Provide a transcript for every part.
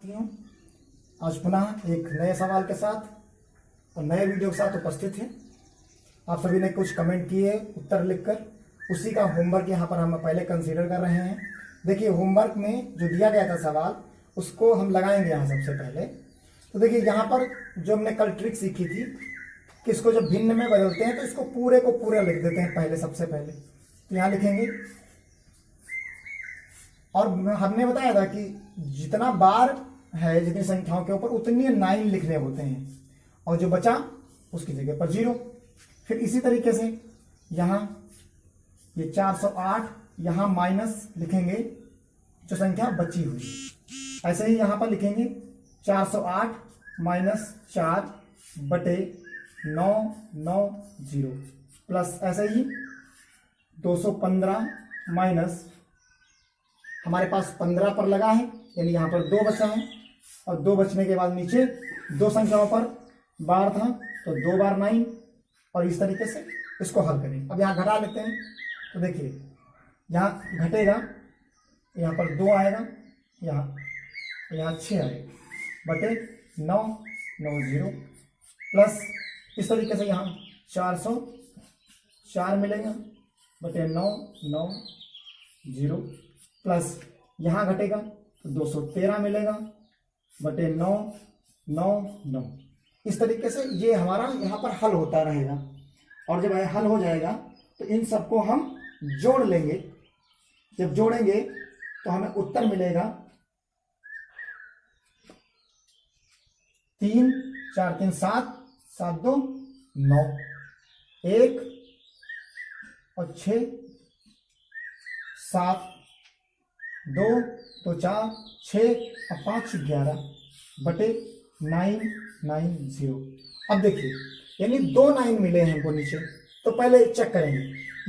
हूँ। आज पुनः एक नए सवाल के साथ और नए वीडियो के साथ उपस्थित हैं। आप सभी ने कुछ कमेंट किए उत्तर लिखकर, उसी का होमवर्क यहाँ पर हम पहले कंसीडर कर रहे हैं। देखिए, होमवर्क में जो दिया गया था सवाल, उसको हम लगाएंगे यहाँ सबसे पहले। तो देखिए, यहाँ पर जो हमने कल ट्रिक सीखी थी कि इसको जब भिन्न में बदलते हैं तो इसको पूरे को पूरा लिख देते हैं पहले, सबसे पहले तो यहाँ लिखेंगे। और हमने बताया था कि जितना बार है जितनी संख्याओं के ऊपर उतनी 9 लिखने होते हैं, और जो बचा उसकी जगह पर 0। फिर इसी तरीके से यहाँ ये 408 यहाँ माइनस लिखेंगे जो संख्या बची हुई। ऐसे ही यहाँ पर लिखेंगे 408 माइनस 4 बटे 990 प्लस ऐसे ही 215 माइनस, हमारे पास 15 पर लगा है यानी यहाँ पर 2 बचा है, और 2 बचने के बाद नीचे 2 संख्याओं पर बार था तो 2 बार 9, और इस तरीके से इसको हल करें। अब यहाँ घटा लेते हैं तो देखिए, यहाँ घटेगा, यहाँ पर 2 आएगा, यहाँ 6 आएगा बटे 990 प्लस इस तरीके से यहाँ 404 मिलेगा बटे 990 प्लस यहाँ घटेगा तो 213 मिलेगा बटे 999। इस तरीके से ये हमारा यहाँ पर हल होता रहेगा, और जब हल हो जाएगा तो इन सबको हम जोड़ लेंगे। जब जोड़ेंगे तो हमें उत्तर मिलेगा 3 4 3 7 7 2 9, 1 और 6 7 2 तो 4 6 और 5 11 बटे 990। अब देखिए, यानी 2 9 मिले हैं हमको नीचे, तो पहले चेक करेंगे।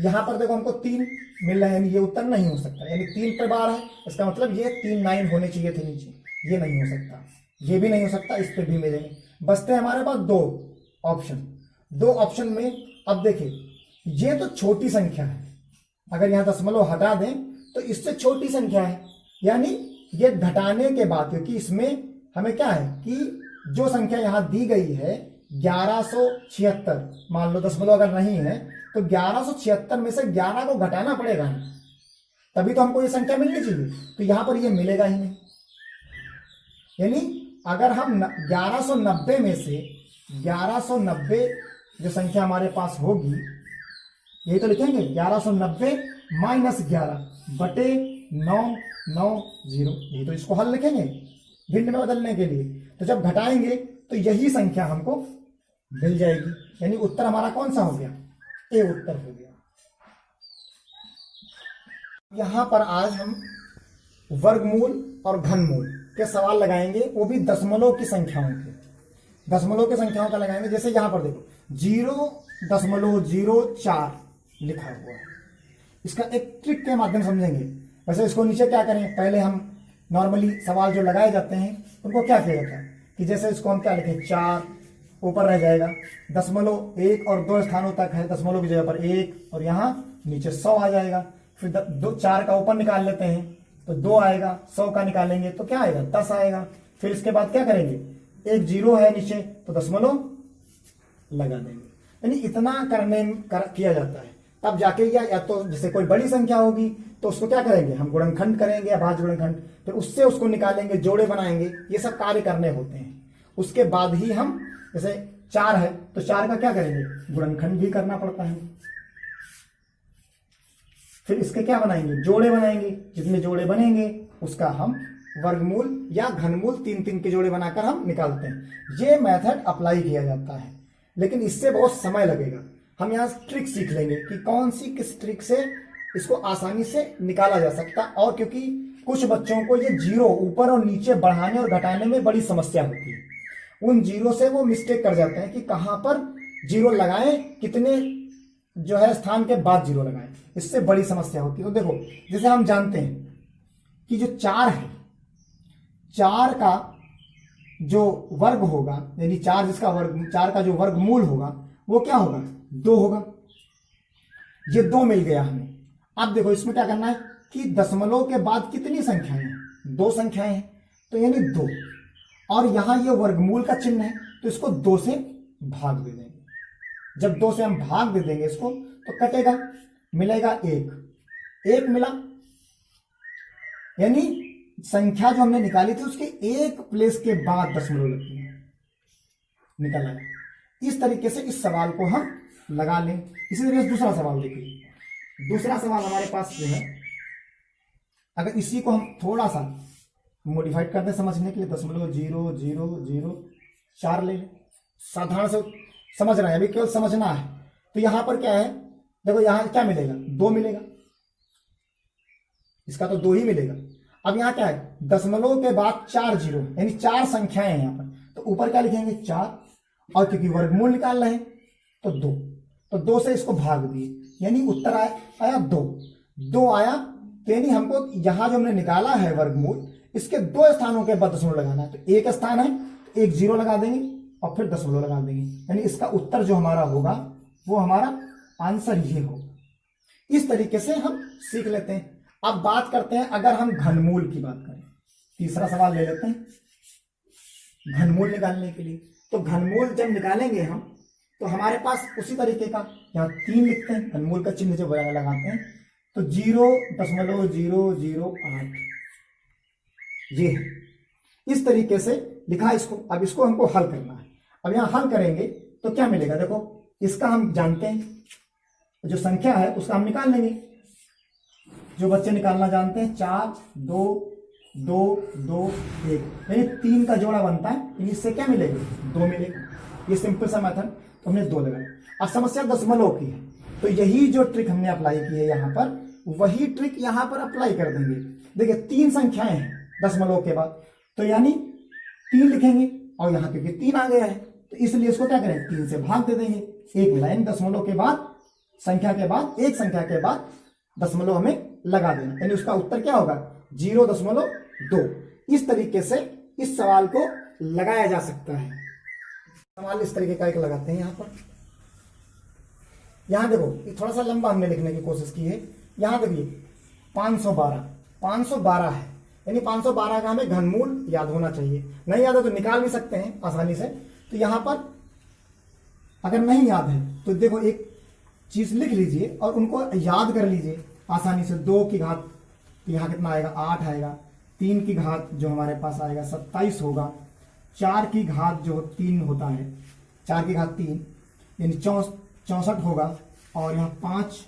यहाँ पर देखो हमको 3 मिल रहा है, यानी ये उत्तर नहीं हो सकता, यानी 3 पर बार है, इसका मतलब ये 3 9 होने चाहिए थे नीचे, ये नहीं हो सकता, ये भी नहीं हो सकता, इस पर भी मिलेंगे। बचते हैं हमारे पास 2 ऑप्शन। 2 ऑप्शन में अब देखिए, ये तो छोटी संख्या है, अगर यहाँ दशमलव हटा दें तो इससे छोटी संख्या है, यानी ये घटाने के बाद, क्योंकि इसमें हमें क्या है कि जो संख्या यहां दी गई है 1176, मान लो दशमलव अगर नहीं है तो 1176 में से 11 को घटाना पड़ेगा, तभी तो हमको ये संख्या मिलनी चाहिए, तो यहां पर ये मिलेगा ही नहीं। यानी अगर हम 1190 में से 1190 जो संख्या हमारे पास होगी, यही तो लिखेंगे 1190 माइनस 11 बटे 990, यही तो इसको हल लिखेंगे भिन्न में बदलने के लिए। तो जब घटाएंगे तो यही संख्या हमको मिल जाएगी, यानी उत्तर हमारा कौन सा हो गया? ए उत्तर हो गया। यहां पर आज हम वर्गमूल और घनमूल के सवाल लगाएंगे, वो भी दशमलव की संख्याओं के, दशमलव की संख्याओं का लगाएंगे। जैसे यहां पर देखो 0.04 लिखा हुआ है, इसका एक ट्रिक के माध्यम समझेंगे। वैसे इसको नीचे क्या करें, पहले हम नॉर्मली सवाल जो लगाए जाते हैं उनको क्या किया जाता है कि जैसे इसको हम क्या लिखें, 4 ऊपर रह जाएगा, दशमलव 1 और 2 स्थानों तक है, दशमलव की जगह पर 1, और यहाँ नीचे 100 आ जाएगा। फिर 4 का ऊपर निकाल लेते हैं तो 2 आएगा, 100 का निकालेंगे तो क्या आएगा, 10 आएगा। फिर इसके बाद क्या करेंगे, एक 0 है नीचे तो दशमलव लगा देंगे, यानी इतना किया जाता है। तब जाके या तो जैसे कोई बड़ी संख्या होगी तो उसको क्या करेंगे, हम गुणनखंड करेंगे या भाज्य गुणनखंड, फिर उससे उसको निकालेंगे, जोड़े बनाएंगे, ये सब कार्य करने होते हैं। उसके बाद ही हम, जैसे 4 है तो 4 का क्या करेंगे, गुणनखंड भी करना पड़ता है। फिर इसके क्या बनाएंगे, जोड़े बनाएंगे, जितने जोड़े बनेंगे उसका हम वर्गमूल या घनमूल 3-3 के जोड़े बनाकर हम निकालते हैं। ये मेथड अप्लाई किया जाता है, लेकिन इससे बहुत समय लगेगा। हम यहाँ ट्रिक सीख लेंगे कि कौन सी किस ट्रिक से इसको आसानी से निकाला जा सकता है। और क्योंकि कुछ बच्चों को ये 0 ऊपर और नीचे बढ़ाने और घटाने में बड़ी समस्या होती है, उन 0 से वो मिस्टेक कर जाते हैं कि कहां पर 0 लगाएं, कितने जो है स्थान के बाद 0 लगाएं, इससे बड़ी समस्या होती है। तो देखो, जैसे हम जानते हैं कि जो 4 है, 4 का जो वर्ग होगा, यानी 4 जिसका वर्ग, 4 का जो वर्गमूल होगा वो क्या होगा, 2 होगा। ये 2 मिल गया हमें। अब देखो इसमें क्या करना है कि दशमलव के बाद कितनी संख्याएं हैं, 2 संख्याएं हैं, तो यानी 2, और यहां ये वर्गमूल का चिन्ह है तो इसको 2 से भाग दे देंगे। जब 2 से हम भाग दे देंगे इसको तो कटेगा, मिलेगा 1 मिला, यानी संख्या जो हमने निकाली थी उसके एक प्लेस के बाद दशमलव लगती है, निकल आया। इस तरीके से इस सवाल को हम लगा लें। इसी तरीके से दूसरा सवाल देखिए। दूसरा सवाल हमारे पास जो है, अगर इसी को हम थोड़ा सा मॉडिफाइड करते समझने के लिए 0.0004 ले लें, साधारण से समझ रहे हैं, अभी केवल समझना है। तो यहां पर क्या है, देखो यहां क्या मिलेगा, 2 मिलेगा, इसका तो 2 ही मिलेगा। अब यहां क्या है, दशमलव के बाद 4 जीरो, यानी 4 संख्याएं हैं यहां पर, तो ऊपर क्या लिखेंगे 4, और क्योंकि वर्गमूल निकाल रहे हैं तो 2, तो 2 से इसको भाग दिए, यानी उत्तर आया 2 आया। तो यानी हमको यहां जो हमने निकाला है वर्गमूल, इसके 2 स्थानों के बाद दशमलव लगाना है। तो एक स्थान है तो एक 0 लगा देंगे और फिर दशमलव लगा देंगे, यानी इसका उत्तर जो हमारा होगा वो हमारा आंसर ये होगा। इस तरीके से हम सीख लेते हैं। अब बात करते हैं, अगर हम घनमूल की बात करें, तीसरा सवाल ले लेते हैं घनमूल निकालने के लिए। तो घनमूल जब निकालेंगे हम तो हमारे पास उसी तरीके का यहाँ 3 लिखते हैं, घनमूल का चिन्ह जो लगाते हैं, तो 0.008 ये है। इस तरीके से लिखा इसको। अब इसको हमको हल करना है। अब यहां हल करेंगे तो क्या मिलेगा, देखो इसका हम जानते हैं, जो संख्या है उसका हम निकाल लेंगे, जो बच्चे निकालना जानते हैं। 4 2 2 2 1, यानी 3 का जोड़ा बनता है, इससे क्या मिलेगा 2 मिलेगा। ये सिंपल सा मेथड, तो हमने 2 लगाया। अब समस्या दशमलव की है, तो यही जो ट्रिक हमने अप्लाई की है यहाँ पर, वही ट्रिक यहाँ पर अप्लाई कर देंगे। देखिए 3 संख्याएं हैं दशमलव के बाद, तो यानी 3 लिखेंगे, और यहाँ क्योंकि 3 आ गया है तो इसलिए इसको क्या करें 3 से भाग दे देंगे, 1 मिला, यानी दशमलव के बाद संख्या के बाद एक संख्या के बाद दशमलव हमें लगा देना, यानी उसका उत्तर क्या होगा 0.2। इस तरीके से इस सवाल को लगाया जा सकता है। सवाल इस तरीके का एक लगाते हैं। यहां पर, यहां देखो थोड़ा सा लंबा हमने लिखने की कोशिश की है। यहां देखिए 512 है, यानी 512 का हमें घनमूल याद होना चाहिए। नहीं याद है तो निकाल भी सकते हैं आसानी से। तो यहां पर अगर नहीं याद है तो देखो एक चीज लिख लीजिए और उनको याद कर लीजिए आसानी से। 2 की घात यहां कितना आएगा 8 आएगा, 3 की घात जो हमारे पास आएगा 27 होगा, 4 की घात जो 3 होता है, 4 की घात 3 यानी 64 होगा, और यहाँ 5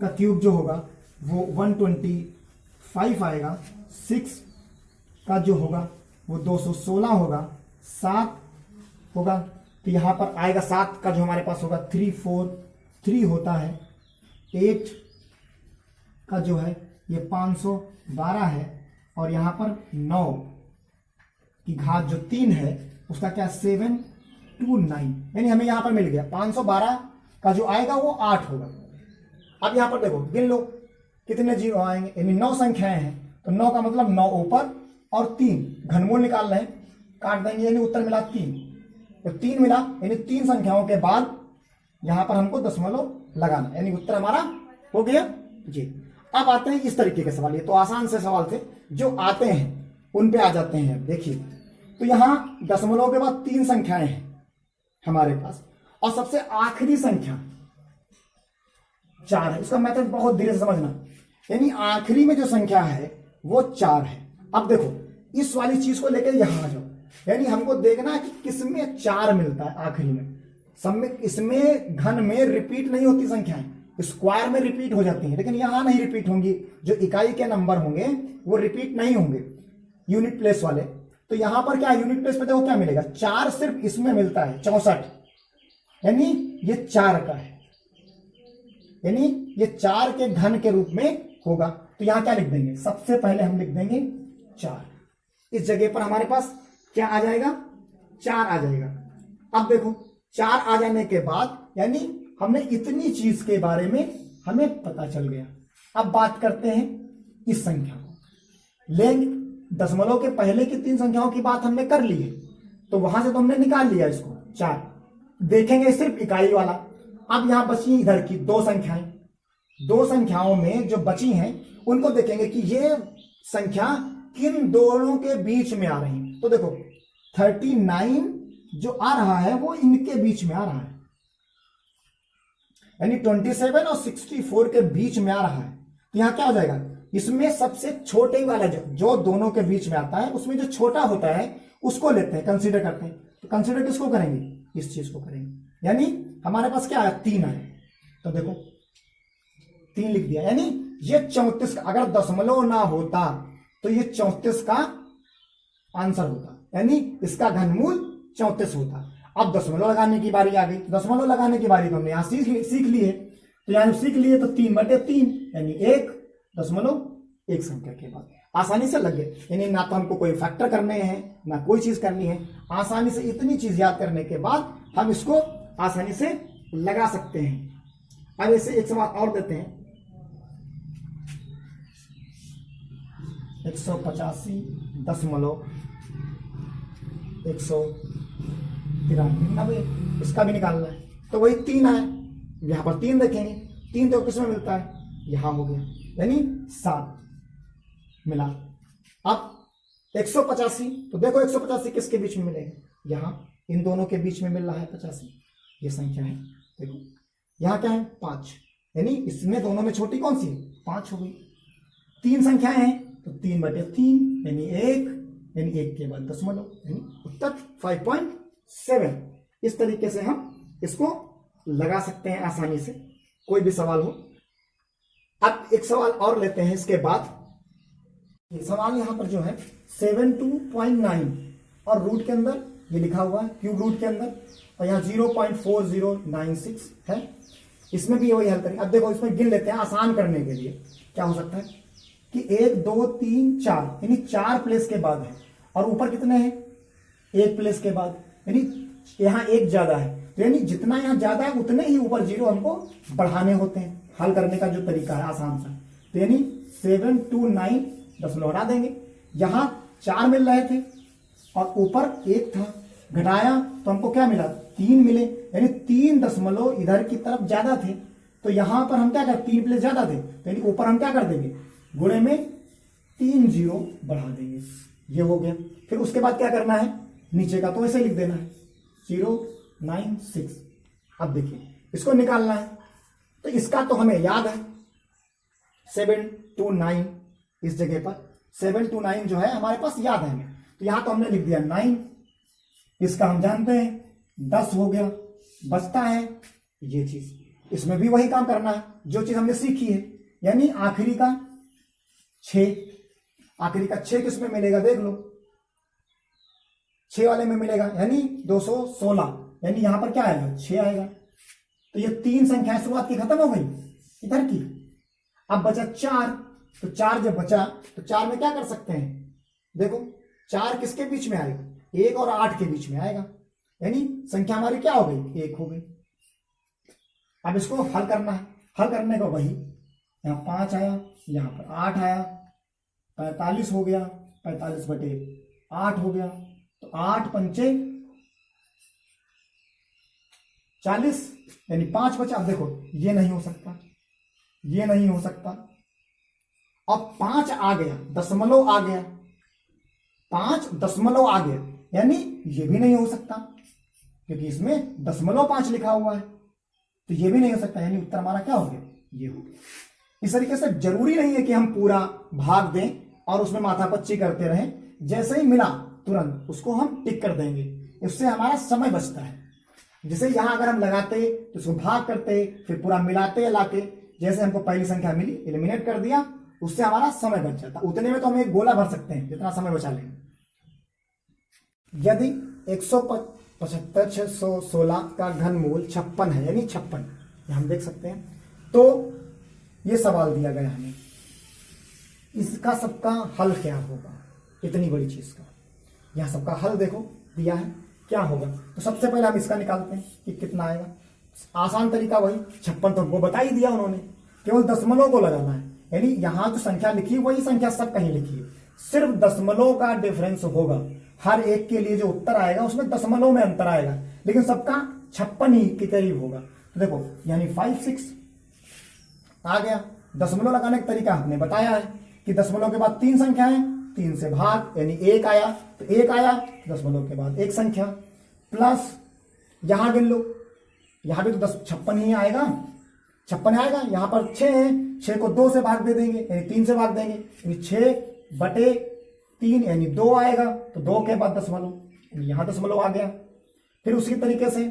का क्यूब जो होगा वो 125 आएगा, 6 का जो होगा वो 216 होगा, 7 होगा तो यहाँ पर आएगा 7 का जो हमारे पास होगा 343 होता है, 8 का जो है ये 512 है, और यहाँ पर 9 की घात जो 3 है उसका क्या 729, यानी हमें यहाँ पर मिल गया 512 का जो आएगा वो 8 होगा। अब यहाँ पर देखो गिन लो कितने जीरो आएंगे, यानी 9 संख्याएं हैं, तो 9 का मतलब 9 ऊपर और 3 घनमूल निकाल रहे हैं, काट देंगे यानी उत्तर मिला 3। तो 3 मिला, यानी 3 संख्याओं के बाद यहां पर हमको दशमलव लगाना, यानी उत्तर हमारा हो गया जी। अब आते हैं इस तरीके के सवाल, ये तो आसान से सवाल थे, जो आते हैं उन पे आ जाते हैं। देखिए तो यहां दशमलव के बाद 3 संख्याएं हैं हमारे पास, और सबसे आखिरी संख्या 4 है। इसका मेथड बहुत धीरे से समझना, यानी आखिरी में जो संख्या है वो 4 है। अब देखो इस वाली चीज को लेकर यहां आ जाओ, यानी हमको देखना है कि किसमें 4 मिलता है आखिरी में। सब में, इसमें घन में रिपीट नहीं होती संख्याएं, स्क्वायर में रिपीट हो जाती हैं, लेकिन यहां नहीं रिपीट होंगी। जो इकाई के नंबर होंगे वो रिपीट नहीं होंगे यूनिट प्लेस वाले। तो यहां पर क्या यूनिट प्लेस पे देखो क्या मिलेगा 4 सिर्फ इसमें मिलता है 64, यानी ये 4 का है, यानी ये 4 के घन के रूप में होगा। तो यहां क्या लिख देंगे, सबसे पहले हम लिख देंगे 4। इस जगह पर हमारे पास क्या आ जाएगा 4 आ जाएगा। अब देखो 4 आ जाने के बाद यानी हमने इतनी चीज के बारे में हमें पता चल गया। अब बात करते हैं इस संख्या को लेंगे, दशमलव के पहले की 3 संख्याओं की बात हमने कर ली है, तो वहां से तो हमने निकाल लिया इसको 4। देखेंगे सिर्फ इकाई वाला। अब यहां बची इधर की 2 संख्याएं, 2 संख्याओं में जो बची हैं उनको देखेंगे कि ये संख्या किन दोनों के बीच में आ रही हैं। तो देखो 39 जो आ रहा है वो इनके बीच में आ रहा है, यानी 27 और 64 के बीच में आ रहा है। तो यहां क्या हो जाएगा, इसमें सबसे छोटे वाला जो दोनों के बीच में आता है उसमें जो छोटा होता है उसको लेते हैं, कंसीडर करते हैं। तो कंसीडर किसको करेंगे, इस चीज को करेंगे। यानी हमारे पास क्या आया, 3 आया। तो देखो 3 लिख दिया, यानी ये 34 का अगर दशमलव ना होता तो ये 34 का आंसर होता, यानी इसका घनमूल 34 होता। अब दशमलव लगाने की बारी आ गई। दशमलव लगाने की बारी तो हमने यहां सीख ली है। तो यहां सीख लिए तो 3/3 यानी 1.1 संख्या के बाद आसानी से लग गए। यानी ना तो हमको कोई फैक्टर करने हैं ना कोई चीज करनी है, आसानी से इतनी चीज याद करने के बाद हम इसको आसानी से लगा सकते हैं। अब इसे एक सवाल और देते हैं, 185.193। अब इसका भी निकालना है तो वही 3 आए, यहां पर 3 देखेंगे, 3 तो किसमें मिलता है, यहां हो गया, यानी 7 मिला। अब 185, तो देखो 185 किसके बीच में मिलेगा, यहां इन दोनों के बीच में मिल रहा है 85, ये संख्या है। देखो यहां क्या है 5, यानी इसमें दोनों में छोटी कौन सी है, 5 हो गई। 3 संख्याएं हैं तो 3/3 यानी 1, यानी 1 के बाद दशमलव, यानी उत्तर 5.7। इस तरीके से हम इसको लगा सकते हैं आसानी से, कोई भी सवाल हो। अब एक सवाल और लेते हैं इसके बाद। ये सवाल यहां पर जो है 72.9 और रूट के अंदर ये लिखा हुआ है, क्यूब रूट के अंदर, और यहाँ 0.4096 है। इसमें भी वही हल करेंगे। अब देखो इसमें गिन लेते हैं आसान करने के लिए। क्या हो सकता है कि 1 2 3 4 यानी 4 प्लेस के बाद है, और ऊपर कितने हैं 1 प्लेस के बाद, यानी यहाँ 1 ज्यादा है, तो यानी जितना यहाँ ज्यादा है उतने ही ऊपर 0 हमको बढ़ाने होते हैं। हल करने का जो तरीका है आसान सा, तो यानी 729 दशमलव हटा देंगे। यहां 4 मिल रहे थे और ऊपर 1 था, घटाया तो हमको क्या मिला, 3 मिले, यानी 3 दशमलव इधर की तरफ ज्यादा थे। तो यहां पर हम क्या कर, 3 प्लेस ज्यादा थे, तो यानी ऊपर हम क्या कर देंगे, गुणे में 3 0 बढ़ा देंगे, ये हो गया। फिर उसके बाद क्या करना है, नीचे का तो ऐसे लिख देना है 096। अब देखिए इसको निकालना है, तो इसका तो हमें याद है 729, इस जगह पर 729 जो है हमारे पास याद है हमें, तो यहां तो हमने लिख दिया 9, इसका हम जानते हैं 10 हो गया, बचता है ये चीज। इसमें भी वही काम करना है जो चीज हमने सीखी है, यानी आखिरी का 6, आखिरी का 6 किसमें मिलेगा देख लो, 6 वाले में मिलेगा, यानी 216, यानी यहां पर क्या आएगा 6 आएगा। तो ये 3 संख्याएं शुरुआत की खत्म हो गई इधर की। अब बचा 4, तो 4 जब बचा तो 4 में क्या कर सकते हैं, देखो 4 किसके बीच में आएगा, 1 और 8 के बीच में आएगा, यानी संख्या हमारी क्या हो गई 1 हो गई। अब इसको हल करना है, हल करने का वही, यहां 5 आया, यहां पर 8 आया, 45 हो गया, 45/8 हो गया, तो 8 पंचे 40, यानी 5 बचा। अब देखो ये नहीं हो सकता, ये नहीं हो सकता। अब 5 आ गया, दशमलव आ गया, 5 दशमलव आ गया, यानी ये भी नहीं हो सकता क्योंकि इसमें दशमलव 5 लिखा हुआ है, तो ये भी नहीं हो सकता, यानी उत्तर हमारा क्या हो गया, ये हो गया। इस तरीके से जरूरी नहीं है कि हम पूरा भाग दें और उसमें माथापच्ची करते रहें, जैसे ही मिला तुरंत उसको हम टिक कर देंगे, इससे हमारा समय बचता है। जैसे यहां अगर हम लगाते तो उसको भाग करते, फिर पूरा मिलाते लाके, जैसे हमको पहली संख्या मिली एलिमिनेट कर दिया, उससे हमारा समय बच जाता। उतने में तो हम एक गोला भर सकते हैं जितना समय बचा लेंगे। यदि 175/616 का घनमूल 56 है, यानी 56 हम देख सकते हैं, तो ये सवाल दिया गया हमें, इसका सबका हल क्या होगा, इतनी बड़ी चीज का। यहां सबका हल देखो दिया है, क्या होगा, तो सबसे पहले हम इसका निकालते हैं कि कितना आएगा। आसान तरीका वही, 56 तो वो बता ही दिया उन्होंने, केवल दशमलव को लगाना है, यानी यहां जो संख्या लिखी वही संख्या सब कहीं लिखी है, सिर्फ दशमलव का डिफरेंस होगा। हर एक के लिए जो उत्तर आएगा उसमें दशमलव में अंतर आएगा, लेकिन सबका 56 ही के करीब होगा। तो देखो यानी 56 आ गया। दशमलव लगाने का तरीका हमने बताया है कि दशमलव के बाद 3 संख्याएं 3 से भाग, यानी 1 आया तो 1 आया, दशमलव के बाद एक संख्या, प्लस यहां गिन लो, यहां भी तो 56 ही आएगा, 56 आएगा। यहां पर 6 है, 6 को 2 से भाग दे देंगे, यानी 3 से भाग देंगे, यानी 6/3 यानी 2 आएगा, तो 2 के बाद दशमलव, यानी यहां दशमलव आ गया। फिर उसी तरीके से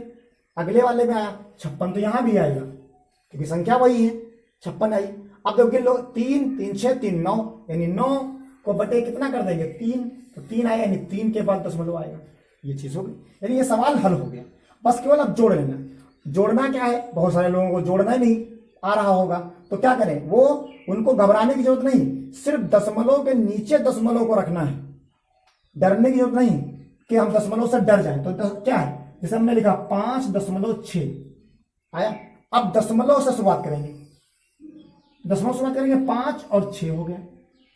अगले वाले में आया 56, तो यहां भी आएगा क्योंकि संख्या वही है, 56 आई। अब देखो गिन लो, 3 3 6 3 9, यानी 9 को बटे कितना कर देंगे 3, तो 3 आएगा, यानी 3 के बाद दशमलव आएगा। ये चीज हो गई, यानी ये सवाल हल हो गया। बस केवल अब जोड़ लेना। जोड़ना क्या है, बहुत सारे लोगों को जोड़ना ही नहीं आ रहा होगा, तो क्या करें, वो उनको घबराने की जरूरत नहीं, सिर्फ दशमलव के नीचे दशमलव को रखना है, डरने की जरूरत नहीं कि हम दशमलव से डर जाए। तो क्या है, जैसे हमने लिखा 5.6 आया, अब दशमलव से शुरुआत करेंगे, दशमलव से शुरुआत करेंगे 5 और 6 हो गया,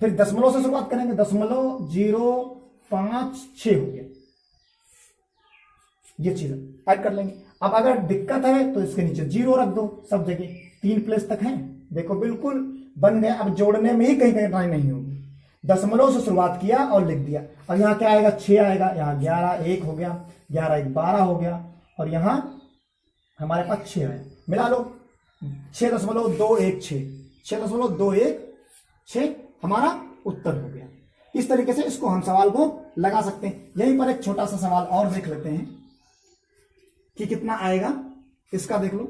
फिर दशमलव से शुरुआत करेंगे, 0.056 हो गया, ये चीज ऐड कर लेंगे। अब अगर दिक्कत है तो इसके नीचे 0 रख दो सब जगह, 3 प्लेस तक है, देखो बिल्कुल बन गया। अब जोड़ने में ही कहीं कहीं ट्राई नहीं होगी, दशमलव से शुरुआत किया और लिख दिया। और यहाँ क्या आएगा, 6 आएगा, यहाँ 11 1 हो गया, 11 1 12 हो गया, और यहाँ हमारे पास 6 आया, मिला लो 6.216, 6.216 हमारा उत्तर हो गया। इस तरीके से इसको हम सवाल को लगा सकते हैं। यहीं पर एक छोटा सा सवाल और देख लेते हैं कि कितना आएगा, इसका देख लो,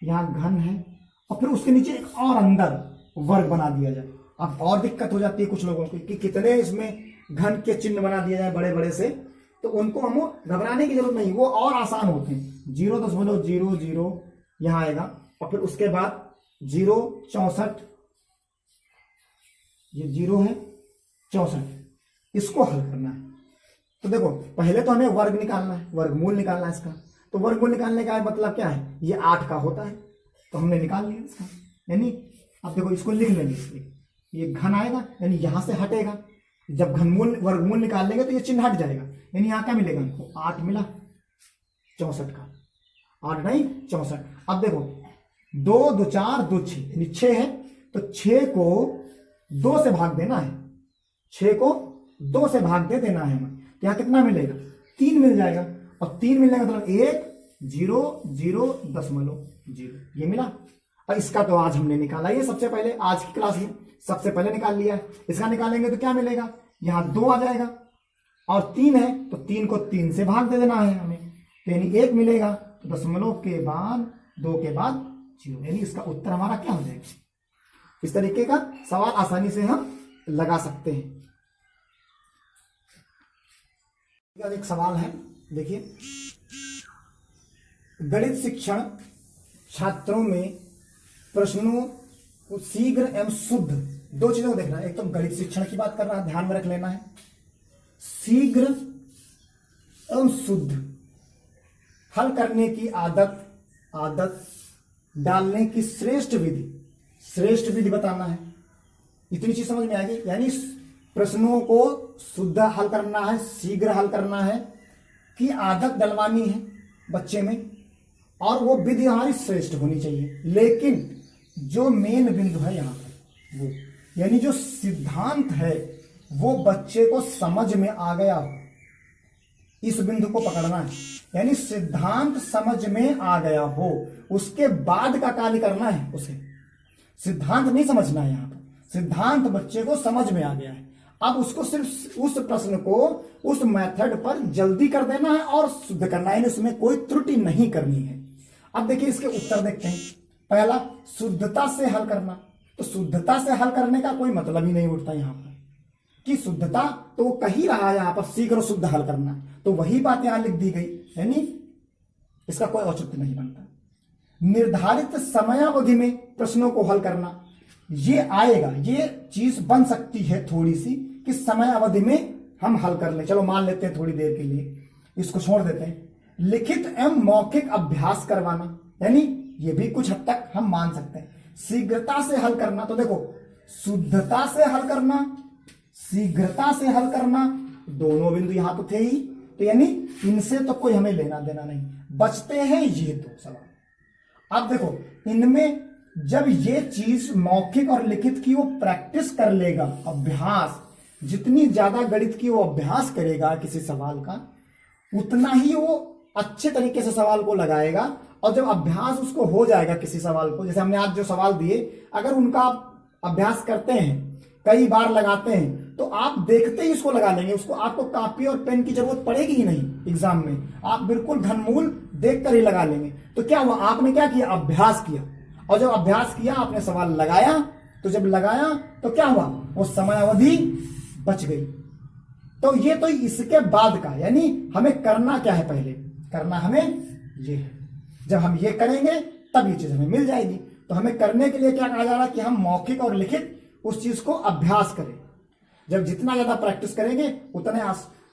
यहां घन है और फिर उसके नीचे एक और अंदर वर्ग बना दिया जाए। अब और दिक्कत हो जाती है कुछ लोगों को कि कितने इसमें घन के चिन्ह बना दिया जाए बड़े बड़े से, तो उनको हम घबराने की जरूरत नहीं, वो और आसान होते हैं। 0.00 यहां आएगा और फिर उसके बाद 0.64, ये 0 है 64, इसको हल करना है। तो देखो पहले तो हमें वर्ग निकालना है, वर्गमूल निकालना है इसका। तो वर्गमूल निकालने का मतलब क्या है, ये 8 का होता है, तो हमने निकाल लिया इसका। यानी अब देखो इसको लिख लेंगे, इसलिए ये घन आएगा, यानी यहां से हटेगा। जब घनमूल वर्गमूल निकाल लेंगे तो ये चिन्ह हट जाएगा, यानी यहां क्या मिलेगा हमको, 8 मिला, 64 का, 8 नहीं 64। अब देखो 2 2 4 2 6, यानी 6 है, तो 6 को 2 से भाग देना है, 6 को 2 से भाग दे देना है हमें, तो यहां कितना मिलेगा, 3 मिल जाएगा। और 3 मिलने का मतलब 1 0 0 0 ये मिला। और इसका तो आज हमने निकाला, ये सबसे पहले आज की क्लास में सबसे पहले निकाल लिया है। इसका निकालेंगे तो क्या मिलेगा, यहां 2 आ जाएगा और 3 है, तो 3 को 3 से भाग दे देना है हमें, तो यानी 1 मिलेगा। तो दशमलव के बाद 2 के बाद 0, यानी इसका उत्तर हमारा क्या हो जाएगा। इस तरीके का सवाल आसानी से हम लगा सकते हैं। एक सवाल है, देखिए, गणित शिक्षण छात्रों में प्रश्नों को शीघ्र एवं शुद्ध, 2 चीजों को देखना है। एक तो गणित शिक्षण की बात कर रहा है, ध्यान में रख लेना है, शीघ्र एवं शुद्ध हल करने की आदत डालने की श्रेष्ठ विधि बताना है। इतनी चीज समझ में आएगी, यानी प्रश्नों को शुद्ध हल करना है, शीघ्र हल करना है, की आदत डलवानी है बच्चे में, और वो विधि हमारी श्रेष्ठ होनी चाहिए। लेकिन जो मेन बिंदु है यहां पर, वो यानी जो सिद्धांत है वो बच्चे को समझ में आ गया हो, इस बिंदु को पकड़ना है। यानी सिद्धांत समझ में आ गया हो, उसके बाद का कार्य करना है उसे। सिद्धांत नहीं समझना है यहां पर, सिद्धांत बच्चे को समझ में आ गया है, अब उसको सिर्फ उस प्रश्न को उस मेथड पर जल्दी कर देना है और शुद्ध करना है, उसमें कोई त्रुटि नहीं करनी है। अब देखिए इसके उत्तर देखते हैं। पहला, शुद्धता से हल करना। तो शुद्धता से हल करने का कोई मतलब ही नहीं उठता यहां पर कि शुद्धता, तो वो कही रहा है यहां पर शीघ्र शुद्ध हल करना, तो वही बात यहां लिख दी गई, यानी इसका कोई औचित्य नहीं बनता। निर्धारित समयावधि में प्रश्नों को हल करना, ये आएगा, ये चीज बन सकती है थोड़ी सी कि समय अवधि में हम हल कर लें, चलो मान लेते हैं थोड़ी देर के लिए, इसको छोड़ देते हैं। लिखित एवं मौखिक अभ्यास करवाना, यानी ये भी कुछ हद तक हम मान सकते हैं। शीघ्रता से हल करना, तो देखो शुद्धता से हल करना, शीघ्रता से हल करना, दोनों बिंदु यहां तो थे ही, तो यानी इनसे तो कोई हमें लेना देना नहीं, बचते हैं ये दो सवाल। अब देखो इनमें जब ये चीज मौखिक और लिखित की वो प्रैक्टिस कर लेगा, अभ्यास, जितनी ज्यादा गणित की वो अभ्यास करेगा किसी सवाल का, उतना ही वो अच्छे तरीके से सवाल को लगाएगा। और जब अभ्यास उसको हो जाएगा किसी सवाल को, जैसे हमने आज जो सवाल दिए, अगर उनका आप अभ्यास करते हैं, कई बार लगाते हैं, तो आप देखते ही उसको लगा लेंगे। उसको आपको कॉपी और पेन की जरूरत पड़ेगी ही नहीं एग्जाम में, आप बिल्कुल घनमूल देखकर ही लगा लेंगे। तो क्या हुआ, आपने क्या किया, अभ्यास किया। और जब अभ्यास किया, आपने सवाल लगाया, तो जब लगाया तो क्या हुआ, वो समय अवधि बच गई। तो ये तो इसके बाद का, यानी हमें करना क्या है, पहले करना हमें ये है। जब हम ये करेंगे तब ये चीज हमें मिल जाएगी। तो हमें करने के लिए क्या कहा जा रहा है कि हम मौखिक और लिखित उस चीज को अभ्यास करें। जब जितना ज्यादा प्रैक्टिस करेंगे उतने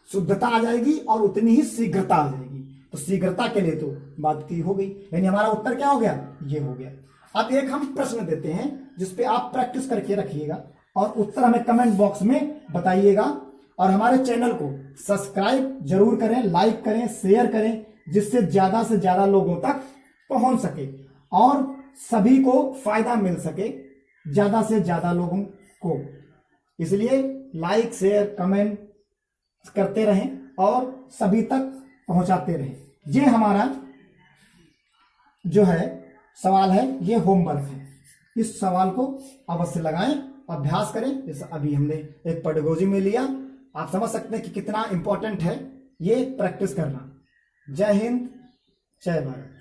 शुद्धता आ जाएगी और उतनी ही शीघ्रता आ जाएगी। तो शीघ्रता के लिए तो बात की हो गई, यानी हमारा उत्तर क्या हो गया, ये हो गया। अब एक हम प्रश्न देते हैं जिसपे आप प्रैक्टिस करके रखिएगा और उत्तर हमें कमेंट बॉक्स में बताइएगा। और हमारे चैनल को सब्सक्राइब जरूर करें, लाइक करें, शेयर करें, जिससे ज्यादा से ज्यादा लोगों तक पहुंच सके और सभी को फायदा मिल सके, ज्यादा से ज्यादा लोगों को। इसलिए लाइक, शेयर, कमेंट करते रहें और सभी तक पहुंचाते रहें। ये हमारा जो है सवाल है, ये होमवर्क है। इस सवाल को अवश्य लगाएं, अभ्यास करें। जैसे अभी हमने एक पेडागोजी में लिया, आप समझ सकते हैं कि कितना इंपॉर्टेंट है ये प्रैक्टिस करना। जय हिंद, जय भारत।